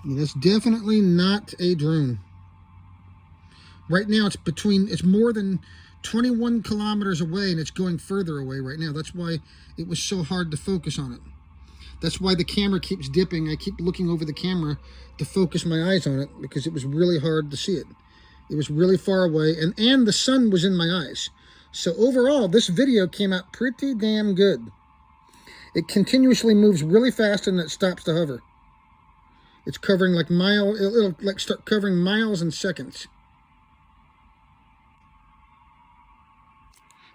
That's definitely not a drone. Right now it's more than 21 kilometers away, and it's going further away right now. That's why it was so hard to focus on it. That's why the camera keeps dipping. I keep looking over the camera to focus my eyes on it, because it was really hard to see it. It was really far away, and the sun was in my eyes. So overall, this video came out pretty damn good. It continuously moves really fast, and it stops to hover. It's covering like it'll like start covering miles in seconds.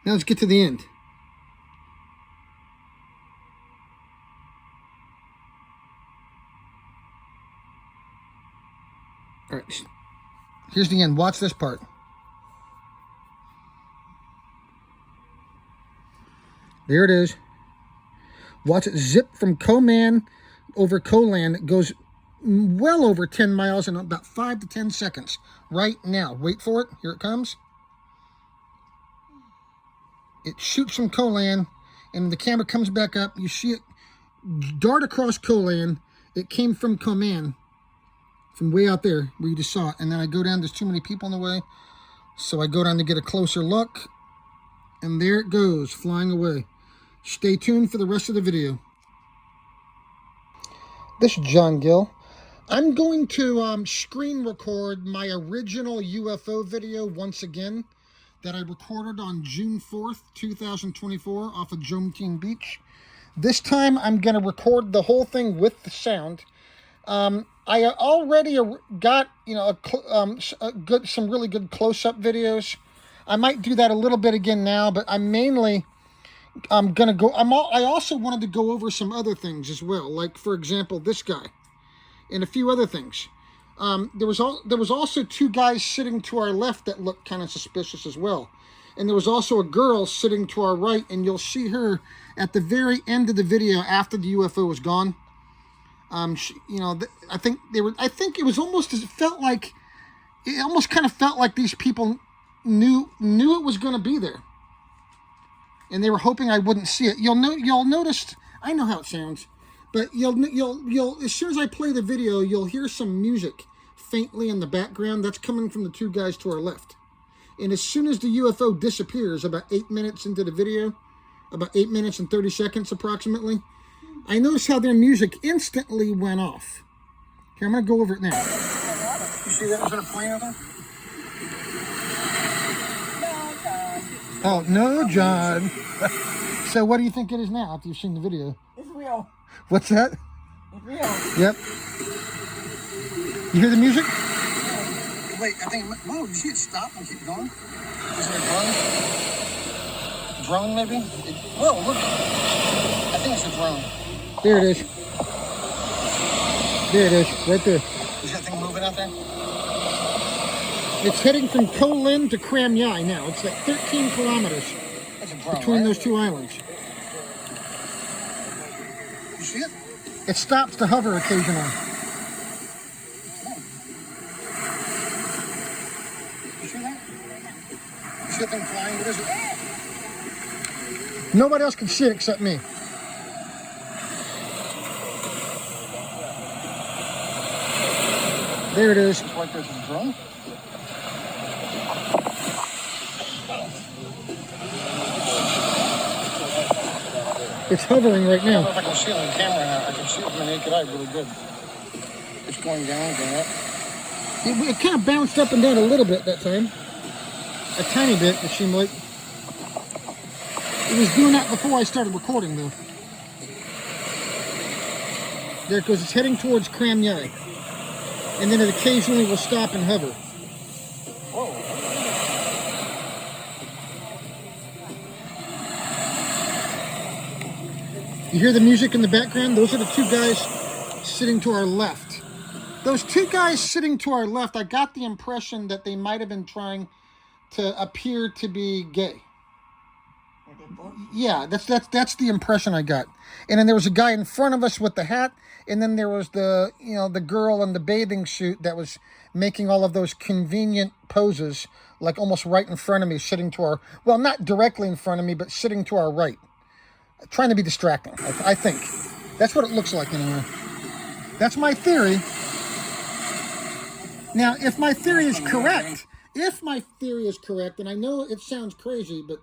Now let's get to the end. All right, here's the end. Watch this part. There it is. Watch it zip from Coman over Coland. It goes well over 10 miles in about 5 to 10 seconds. Right now. Wait for it. Here it comes. It shoots from Coland, and the camera comes back up. You see it dart across Coland. It came from Coman, from way out there where you just saw it. And then I go down. There's too many people in the way, so I go down to get a closer look. And there it goes, flying away. Stay tuned for the rest of the video. This is John Gill. I'm going to screen record my original UFO video once again that I recorded on June 4th, 2024 off of Jometeen Beach. This time I'm going to record the whole thing with the sound. I already got, some really good close-up videos. I might do that a little bit again now, but I also wanted to go over some other things as well, like for example this guy and a few other things. There was also two guys sitting to our left that looked kind of suspicious as well, and there was also a girl sitting to our right, and you'll see her at the very end of the video after the UFO was gone. I think it almost kind of felt like these people knew it was going to be there, and they were hoping I wouldn't see it. You'll notice. I know how it sounds, but you'll as soon as I play the video, you'll hear some music faintly in the background. That's coming from the two guys to our left. And as soon as the UFO disappears, about 8 minutes into the video, about 8 minutes and 30 seconds approximately, I noticed how their music instantly went off. Here, I'm going to go over it now. You see that? Is that a plane over there? Oh, no, John. So what do you think it is now after you've seen the video? It's real. What's that? It's real. Yep. You hear the music? Wait, I think, whoa, did you see it stop and keep going? Is it a drone? Drone, maybe? Whoa, look. I think it's a drone. There it is. There it is, right there. Is that thing moving out there? It's heading from Kolin to Kram Yai now. It's like 13 kilometers between those two islands. You see it? It stops to hover occasionally. You see that? You see that thing flying? What is it? Nobody else can see it except me. There it is. It's like there's a drone. It's hovering right now. I don't know if I can see it on the camera now. I can see it with my naked eye really good. It's going down, going up. It kind of bounced up and down a little bit that time. A tiny bit, it seemed like. It was doing that before I started recording, though. There it goes. It's heading towards Kram Yai. And then it occasionally will stop and hover. Whoa. You hear the music in the background? Those are the two guys sitting to our left. Those two guys sitting to our left, I got the impression that they might have been trying to appear to be gay. Yeah, that's the impression I got. And then there was a guy in front of us with the hat, and then there was the girl in the bathing suit that was making all of those convenient poses, like almost right in front of me, sitting to our, well, not directly in front of me, but sitting to our right. Trying to be distracting, I think. That's what it looks like anyway. That's my theory. Now, if my theory is correct, and I know it sounds crazy, but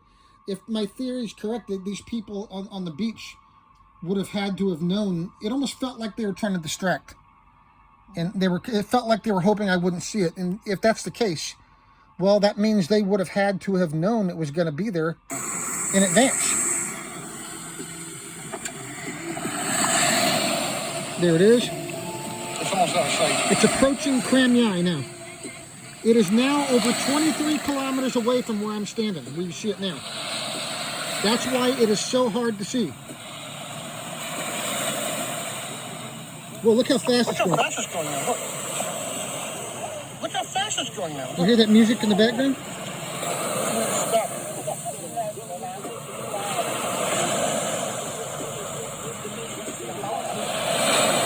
if my theory is correct, that these people on the beach would have had to have known, it almost felt like they were trying to distract. And it felt like they were hoping I wouldn't see it. And if that's the case, well, that means they would have had to have known it was going to be there in advance. There it is. It's almost out of sight. It's approaching Kramyai now. It is now over 23 kilometers away from where I'm standing, where you see it now. That's why it is so hard to see. Well, look how fast it's going. Look how fast it's going now. Look how fast it's going now. You hear that music in the background? Stop.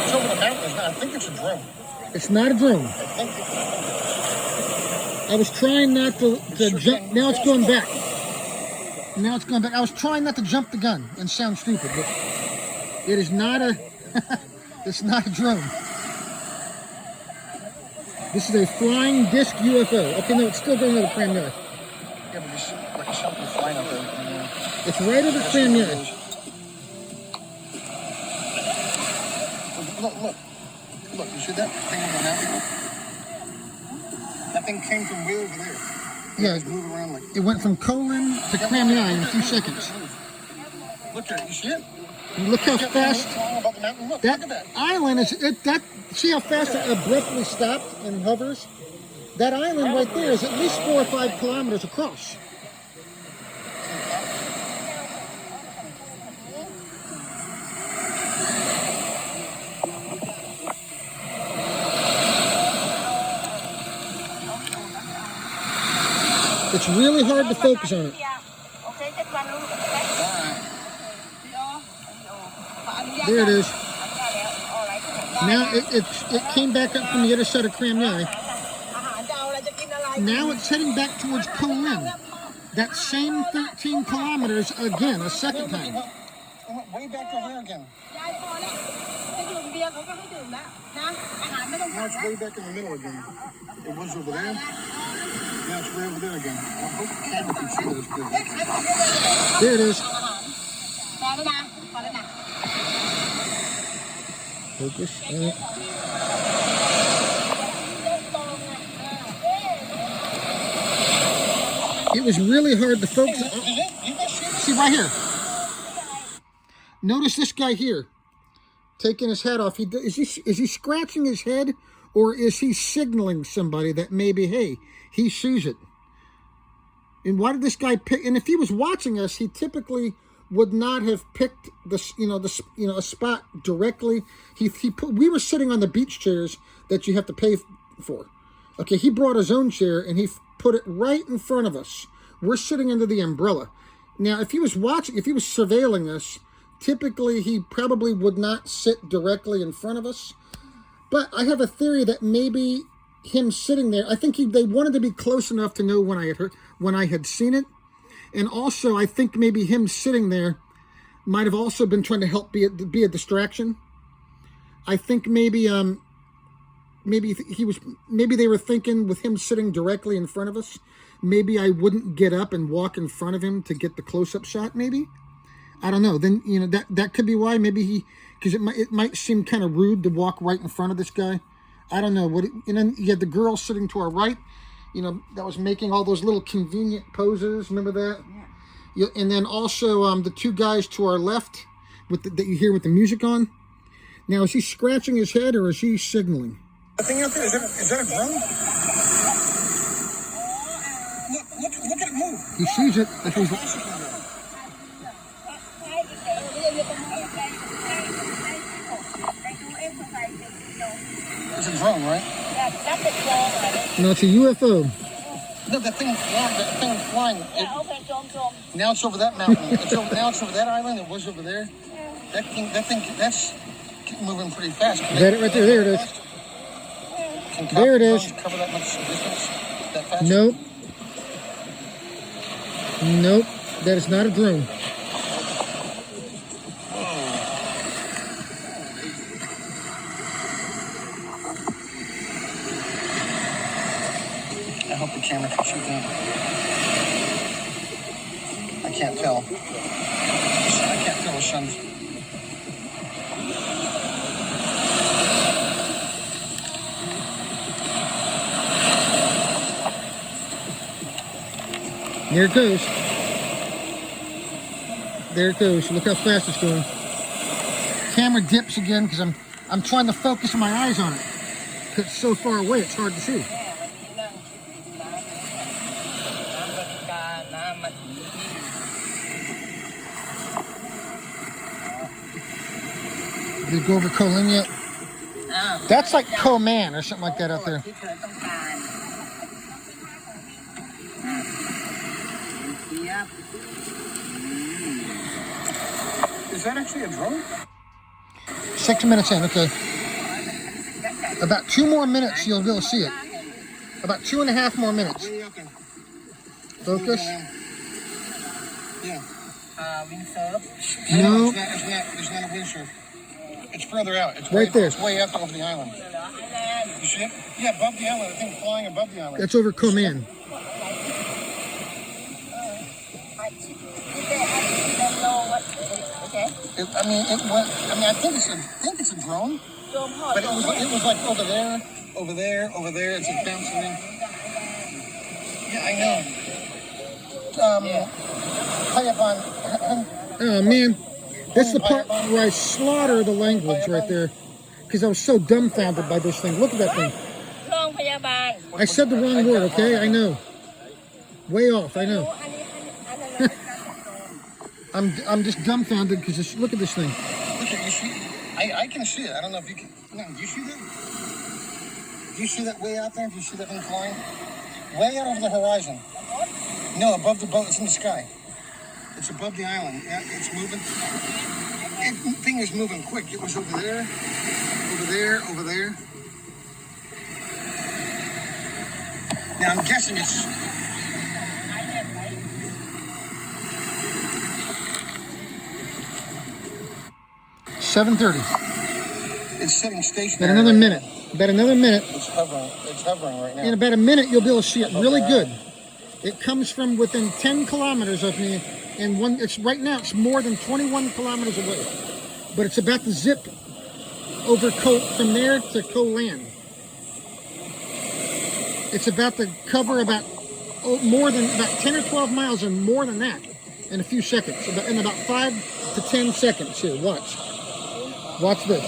It's over the mountains now. I think it's a drone. It's not a drone. I was trying not to jump. Now it's going back. Now it's going back. I was trying not to jump the gun and sound stupid, but it is not a... It's not a drone. This is a flying disc UFO. Okay, no, it's still going over Kramyai. Yeah, but there's like something flying up there. It's right over Kramyai. Look, you see that thing on the mountain? That thing came from way over there. Yeah, It's moving around like... it went from Kolin to Kramyai in a few seconds. Look there, you see it? And look how fast About the mountain. Look that at that. island is. See how fast it abruptly stopped and hovers? That island right there is at least 4 or 5 kilometers across. It's really hard to focus on it. There it is. Now it came back up from the other side of Kramyai. Now it's heading back towards Kolin. That same 13 kilometers again, a second time. It went way back over there again. Now it's way back in the middle again. It was over there. Now it's way over there again. I hope the camera can see this good. There it is. Focus. It was really hard to focus. See right here. Notice this guy here, taking his head off. Is he scratching his head, or is he signaling somebody that maybe, hey, he sees it? And why did this guy pick? And if he was watching us, he typically would not have picked a spot directly. We were sitting on the beach chairs that you have to pay for. Okay, he brought his own chair and he put it right in front of us. We're sitting under the umbrella. Now, if he was surveilling us, typically he probably would not sit directly in front of us. But I have a theory that maybe him sitting there, I think they wanted to be close enough to know when I had seen it. And also, I think maybe him sitting there might have also been trying to help be a distraction. I think maybe they were thinking with him sitting directly in front of us, maybe I wouldn't get up and walk in front of him to get the close-up shot. Maybe, I don't know. Then that could be why. Maybe because it might seem kind of rude to walk right in front of this guy. I don't know and then you had the girl sitting to our right. That was making all those little convenient poses. Remember that? Yeah. And then also the two guys to our left that you hear with the music on. Now, is he scratching his head or is he signaling? The thing out there, is that a drone? Look at it move. He sees it. It's a drone, right? No, it's a UFO. No, that thing flying. Now it's over that mountain. Now it's over that island. It was over there. That thing, that's moving pretty fast. Is that it right there? There it is. There it is. Cover that much distance that fast? Nope. Nope. That is not a drone. camera can shoot that. I can't tell. I can't tell the sun's. There it goes. There it goes. Look how fast it's going. Camera dips again because I'm trying to focus my eyes on it. Because it's so far away, it's hard to see. Did it go over Colin yet? That's like Co-Man or something like that out there. Is that actually a drone? 6 minutes in, okay. About 2 more minutes, you'll be able to see it. About 2.5 more minutes. Way up there. Focus. Yeah. No. It's not a windsurf. It's further out. It's Right there. It's way up over the island. You see it? Yeah, above the island. I think flying above the island. That's over Coman. I think it's a drone. But it was like over there. It's just bouncing in. Yeah, I know. Play up on. Oh man, that's the part where I slaughter the language right there, because I was so dumbfounded by this thing. Look at that thing. I said the wrong word. Okay, I know. Way off. I know. I'm just dumbfounded because look at this thing. Look at you see. I can see it. I don't know if you can. No, do you see that? Do you see that way out there? Do you see that thing flying? Way out over the horizon. No, above the boat. It's in the sky. It's above the island. Yeah, it's moving. The thing is moving quick. It was over there, over there. Now I'm guessing it's. $7:30. It's sitting stationary. About another minute. About another minute. It's hovering right now. In about a minute, you'll be able to see it really good. It comes from within 10 kilometers of me, and right now it's more than 21 kilometers away. But it's about to zip over from there to Land. It's about to cover about 10 or 12 miles, and more than that, in a few seconds. In about 5 to 10 seconds. Here, watch. Watch this.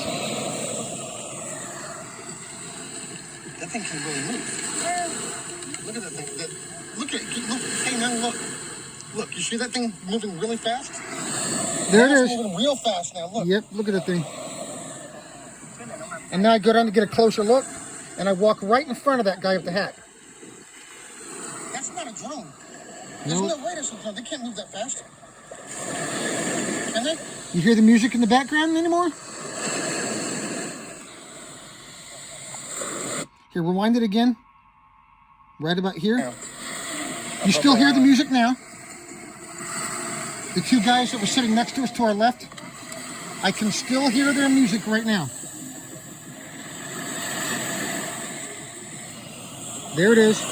That thing can really move. Look at that thing. Look at it. Look. Hey, now look. Look, you see that thing moving really fast? There it is. It's moving real fast now. Look. Yep, look at that thing. And now I go down to get a closer look, and I walk right in front of that guy with the hat. That's not a drone. There's no way that's a drone. They can't move that fast. Can they? You hear the music in the background anymore? Here, rewind it again. Right about here. Yeah. You still hear the music now. The 2 guys that were sitting next to us to our left, I can still hear their music right now. There it is.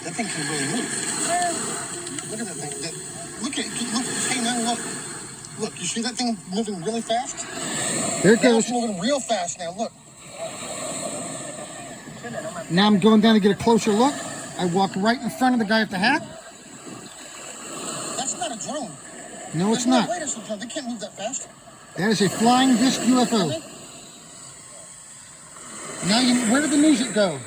That thing can really move. Look at that thing. Look at it. Look. Hey, now look. Look, you see that thing moving really fast? There it Now goes. it's moving real fast now. Look. Now I'm going down to get a closer look. I walk right in front of the guy with the hat. That's not a drone. No, it's There's not. no way that's a drone. They can't move that fast. That is a flying disc UFO. Now, where did the music go?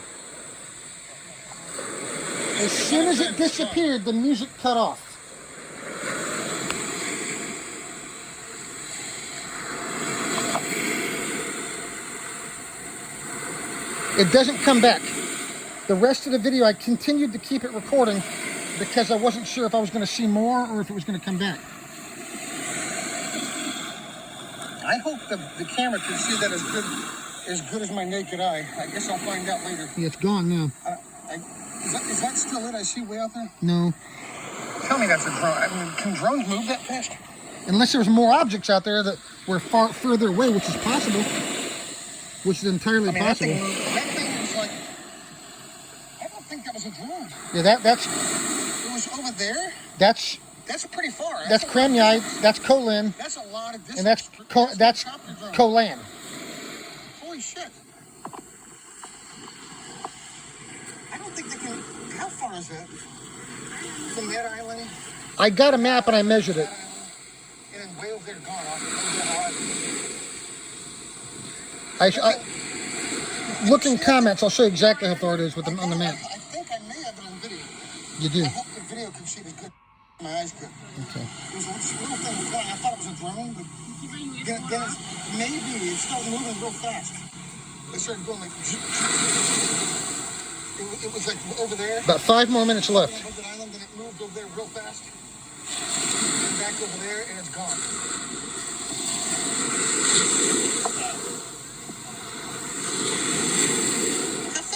As soon as it disappeared, the music cut off. It doesn't come back. The rest of the video, I continued to keep it recording because I wasn't sure if I was going to see more or if it was going to come back. I hope the camera can see that as good as my naked eye. I guess I'll find out later. Yeah, it's gone now. Is that still it I see way out there? No. Tell me that's a drone. I mean, can drones move that fast? Unless there's more objects out there that were far further away, which is possible. Which is entirely possible. That thing was like, I don't think that was a drone. Yeah, that's... It was over there? That's pretty far. That's Kremlin, that's Kolin. That's a lot of distance. And that's Kolan. Holy shit. I don't think they can, how far is that? From that island? I got a map and I measured it. And then way over there gone off. Look in comments. I'll show you exactly how far it is with on the map. I think I may have it on video. You do? I hope the video can see me good. My eyes good. Okay. There was this little thing flying. I thought it was a drone, but then maybe it started moving real fast. It started going like... It was like over there. About 5 more minutes left. Above the island, then it moved over there real fast. And back over there, and it's gone.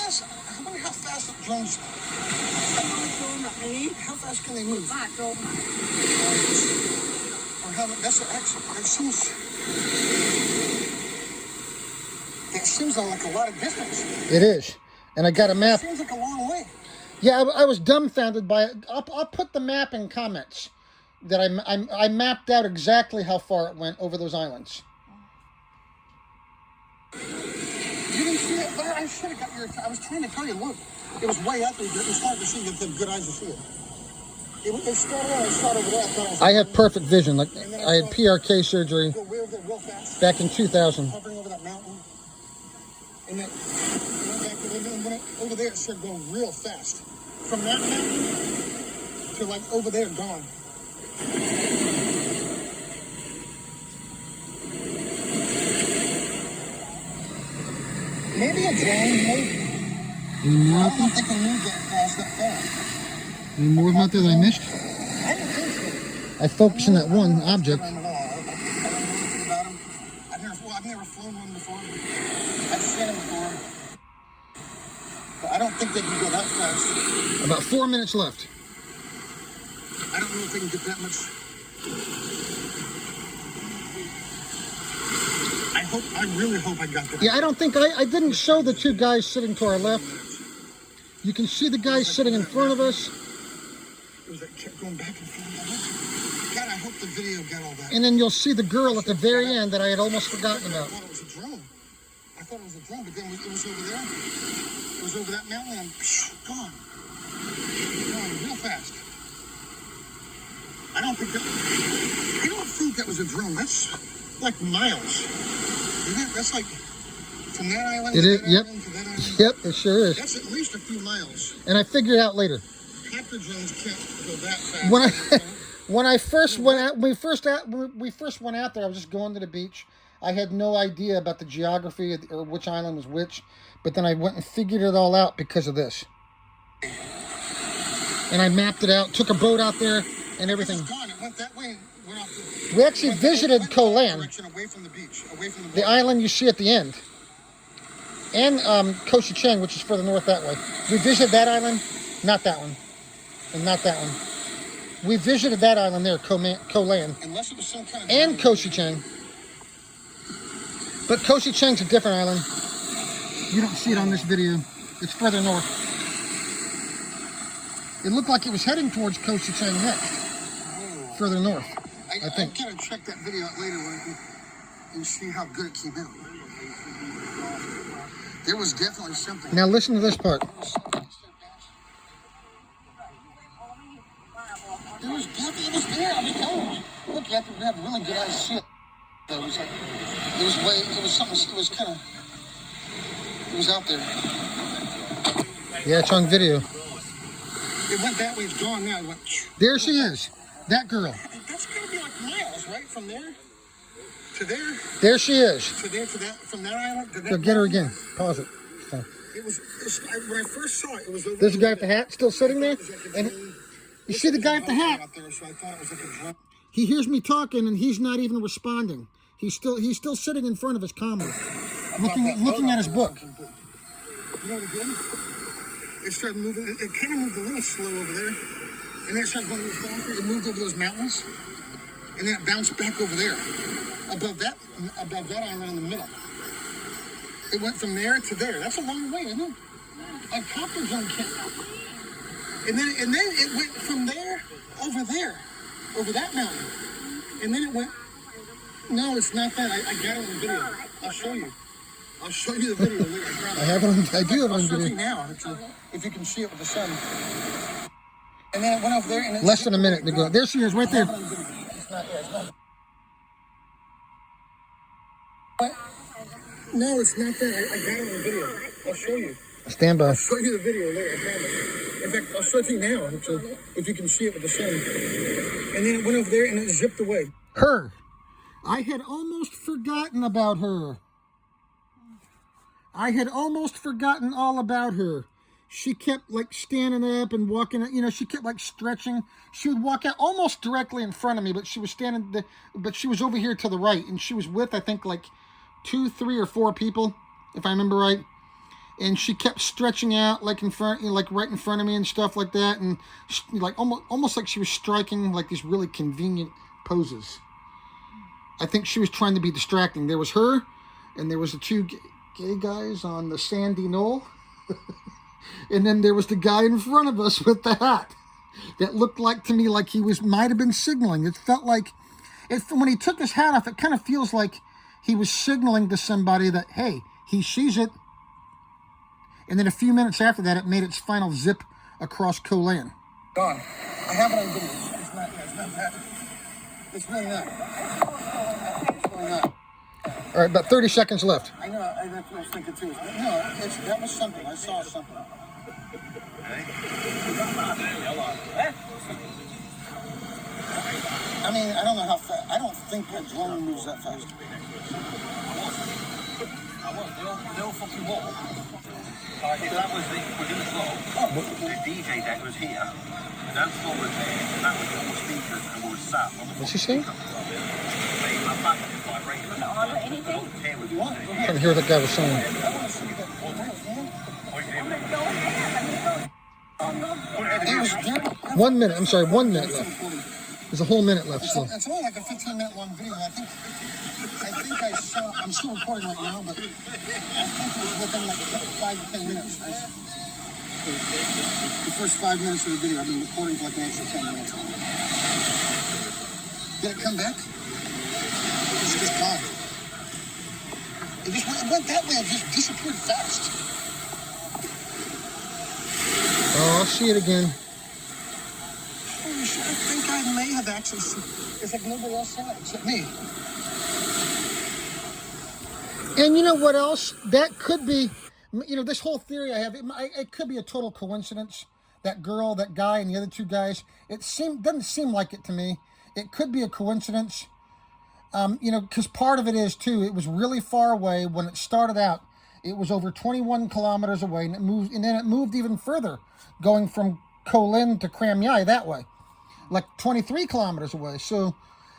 I wonder how fast the drones... How fast can they move? Or how... That seems like a lot of distance. It is. And I got a map. It seems like a long way. Yeah, I was dumbfounded by it. I'll put the map in comments. That I mapped out exactly how far it went over those islands. You didn't see it? I should have got your... I was trying to tell you, look. It was way up there. It was hard to see. You had good eyes to see it. It started out, I started over there. I have perfect vision. Like I had PRK surgery real fast, back in 2000. hovering over that mountain. And then went over there, it started going real fast. From that mountain to like over there, gone. Maybe a drone, maybe. I don't think they moved that fast that far. Any more out there that I missed? I don't think so. I focused on that one object. I don't know anything about them. I've never flown one before. I've seen them before. But I don't think they can go that fast. About 4 minutes left. I don't know if they can get that much. I really hope I got that. Yeah, I don't think I didn't show the 2 guys sitting to our left. You can see the guys sitting in front of us. It was like kept going back and forth. God, I hope the video got all that. And then you'll see the girl at the very end that I had almost forgotten about. I thought it was a drone. But then it was over there. It was over that mountain and gone. Gone real fast. I don't think that was a drone. That's like miles. Isn't it? That's like from that island to that yep. island to that island. Yep, it sure is. That's at least a few miles. And I figured out later. Copter drones can't go that fast. When I first went out, we first went out there, I was just going to the beach. I had no idea about the geography or which island was which, but then I went and figured it all out because of this. And I mapped it out, took a boat out there, and everything. It was gone. It went that way. Went off We actually visited Kolan, away from the beach, away from the island you see at the end, and Koshi Cheng, which is further north that way. We visited that island, not that one, and not that one. We visited that island there, Kolan, Unless it was some kind of and Koshi Cheng. But Koshi Cheng's a different island. You don't see it on this video. It's further north. It looked like it was heading towards Koshi Cheng next. Further north, I think. I gotta check that video out later and see how good it came out. There was definitely something. Now listen to this part. It was there. I was telling you. Look, you have to have really good eyes to see it. It was like, it was out there. Yeah, it's on video. It went that way, it's gone now. It went, There she is. That girl. that's gonna be like miles, right? From there to there, There she is. to there, to that, from that island to that. So get her again. Pause it. Fine. When I first saw it, it was over. There's a guy with the hat still sitting there. And you see the guy with the hat? Out there, so I thought it was like a drone. He hears me talking and he's not even responding. He's still sitting in front of his calmly, looking at his book. You know what it did? it started moving. It kind of moved a little slow over there. And then it started going a little faster. It moved over those mountains. And then it bounced back over there. Above that island in the middle. It went from there to there. That's a long way, isn't it? A copper drone can't. And then it went from there, over that mountain. And then it went. No, it's not that. I got it on video. I'll show you. I'll show you the video later. I have it on. I do have it on I'll show video. you now if you can see it with the sun. And then it went over there. And Less than a minute to go. There she is, right there. It's not. No, it's not that. I got it on video. I'll show you. Stand by. I'll show you the video later. I promise. In fact, I'll show it to you now if you can see it with the sun. And then it went over there and it zipped away. Her. I had almost forgotten about her. I had almost forgotten all about her. She kept like standing up and walking, you know, she kept like stretching. She would walk out almost directly in front of me, but she was but she was over here to the right, and she was with, I think, like 2, 3, or 4 people, if I remember right. And she kept stretching out like in front, you know, like right in front of me and stuff like that, and like almost like she was striking like these really convenient poses. I think she was trying to be distracting. There was her, and there was the 2 gay guys on the sandy knoll. And then there was the guy in front of us with the hat that looked like to me like he might have been signaling. It felt like, when he took his hat off, it kind of feels like he was signaling to somebody that, hey, he sees it. And then a few minutes after that, it made its final zip across Colan. Gone. I have it on video. It's not that. It's really not. It's really not. All right, about 30 seconds left. I know, that's what I was thinking too. No, that was something. I saw something. I mean, I don't know how fast. I don't think a drone moves that fast. They all fucking wall. If that was within the floor, the DJ deck was here, the dance floor was there, and that was all speakers, and we were sat on the What's he saying? I couldn't hear what that guy was saying. It was dirty. 1 minute. I'm sorry, 1 minute left. There's a whole minute left still. It's only like a 15-minute long video. I think I saw. I'm still recording right now, but I think it was within like 5 to 10 minutes. The first 5 minutes of the video, I've been recording for like an extra 10 minutes. Did it come back? It's just gone. It went that way. It just disappeared fast. Oh, I'll see it again. Holy shit! I think I may have access. It's like nobody else saw it except me. And you know what else? That could be, you know, this whole theory I have, it could be a total coincidence. That girl, that guy, and the other 2 guys, doesn't seem like it to me. It could be a coincidence. You know, because part of it is, too, it was really far away. When it started out, it was over 21 kilometers away, and then it moved even further, going from Kolin to Kramyai that way, like 23 kilometers away. So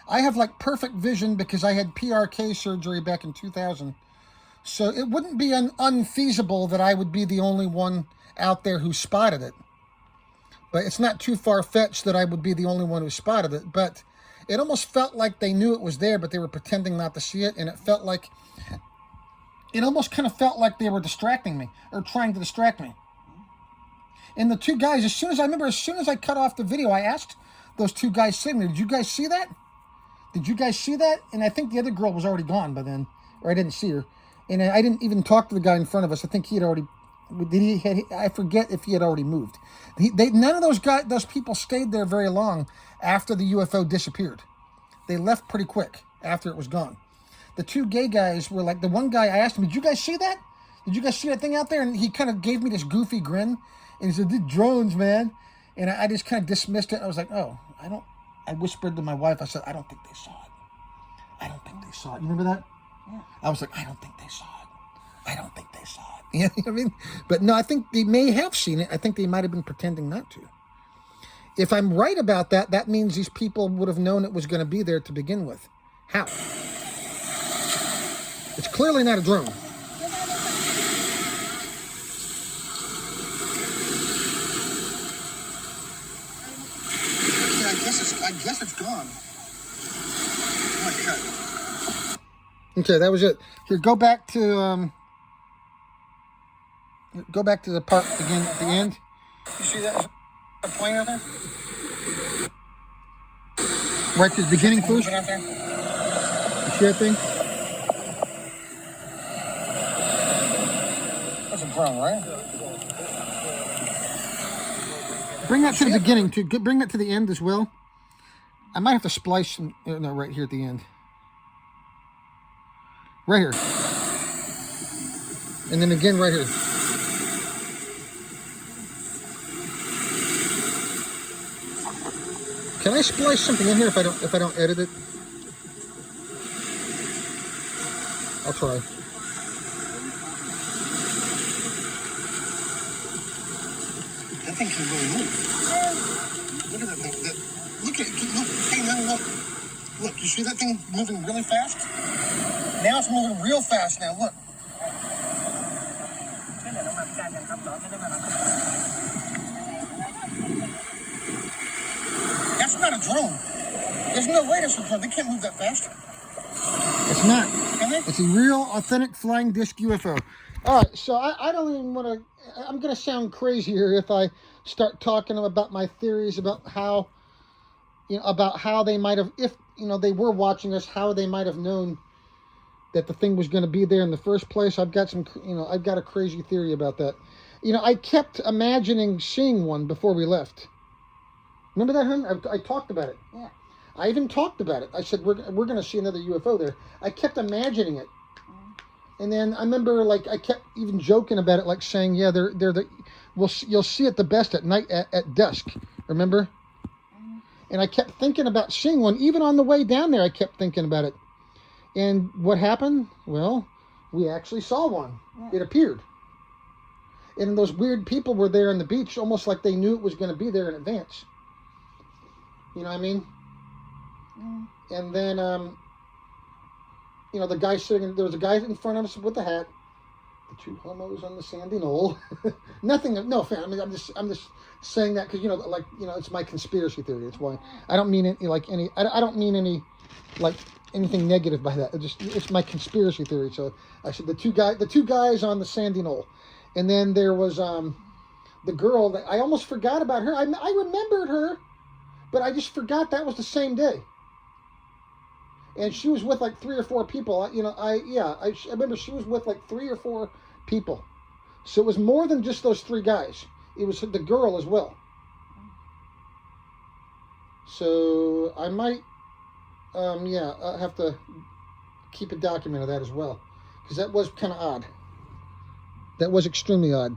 I have like perfect vision because I had PRK surgery back in 2000. So it wouldn't be unfeasible that I would be the only one out there who spotted it. But it's not too far-fetched that I would be the only one who spotted it. But it almost felt like they knew it was there, but they were pretending not to see it. And it almost kind of felt like they were distracting me, or trying to distract me. And the 2 guys, as soon as I cut off the video, I asked those 2 guys sitting there, did you guys see that? Did you guys see that? And I think the other girl was already gone by then, or I didn't see her. And I didn't even talk to the guy in front of us. I think he had already, I forget if he had already moved. None of those people stayed there very long after the UFO disappeared. They left pretty quick after it was gone. The 2 gay guys were like, the one guy, I asked him, did you guys see that? Did you guys see that thing out there? And he kind of gave me this goofy grin. And he said, the drones, man. And I just kind of dismissed it. I was like, oh, I whispered to my wife, I said, I don't think they saw it. I don't think they saw it. You remember that? Yeah. I was like, I don't think they saw it. I don't think they saw it. You know what I mean? But no, I think they may have seen it. I think they might have been pretending not to. If I'm right about that, that means these people would have known it was going to be there to begin with. How? It's clearly not a drone. guess it's gone. Oh my God. Okay, that was it. Here, go back to the part again at the end. You see that? A plane out there? Right to the beginning first. Moving out there? You see that thing? That's a drone, right? Bring that to the beginning. Bring that to the end as well. I might have to splice some. No, right here at the end. Right here. And then again right here. Can I splice something in here if I don't edit it? I'll try. That thing can really move. Look at that thing. Look. Hey, man, look. Look, you see that thing moving really fast? Now it's moving real fast now. Look. That's not a drone. There's no way that's a drone. They can't move that fast. It's not. Can they? It's a real, authentic flying disc UFO. All right, so I don't even want to. I'm going to sound crazy here if I start talking about my theories about how, about how they might have, if they were watching us, how they might have known that the thing was going to be there in the first place. I've got some, I've got a crazy theory about that. I kept imagining seeing one before we left. Remember that, hun? I talked about it. Yeah. I even talked about it. I said, we're going to see another UFO there. I kept imagining it. And then I remember, I kept even joking about it, saying, yeah, you'll see it the best at night, at dusk. Remember? And I kept thinking about seeing one. Even on the way down there, I kept thinking about it. And what happened? Well, we actually saw one. Yeah. It appeared. And those weird people were there on the beach, almost like they knew it was going to be there in advance. You know what I mean? And then, the guy sitting, there was a guy in front of us with a hat. The two homos on the sandy knoll. Nothing, no offense. I mean, I'm just saying that because, it's my conspiracy theory. That's why I don't mean I don't mean any, anything negative by that. It's my conspiracy theory. So I said the two guys on the sandy knoll. And then there was, the girl that I almost forgot about her. I remembered her, but I just forgot that was the same day. And she was with 3 or 4 people. I remember she was with 3 or 4 people. So it was more than just those 3 guys. It was the girl as well. So I might, I have to keep a document of that as well. Because that was kind of odd. That was extremely odd.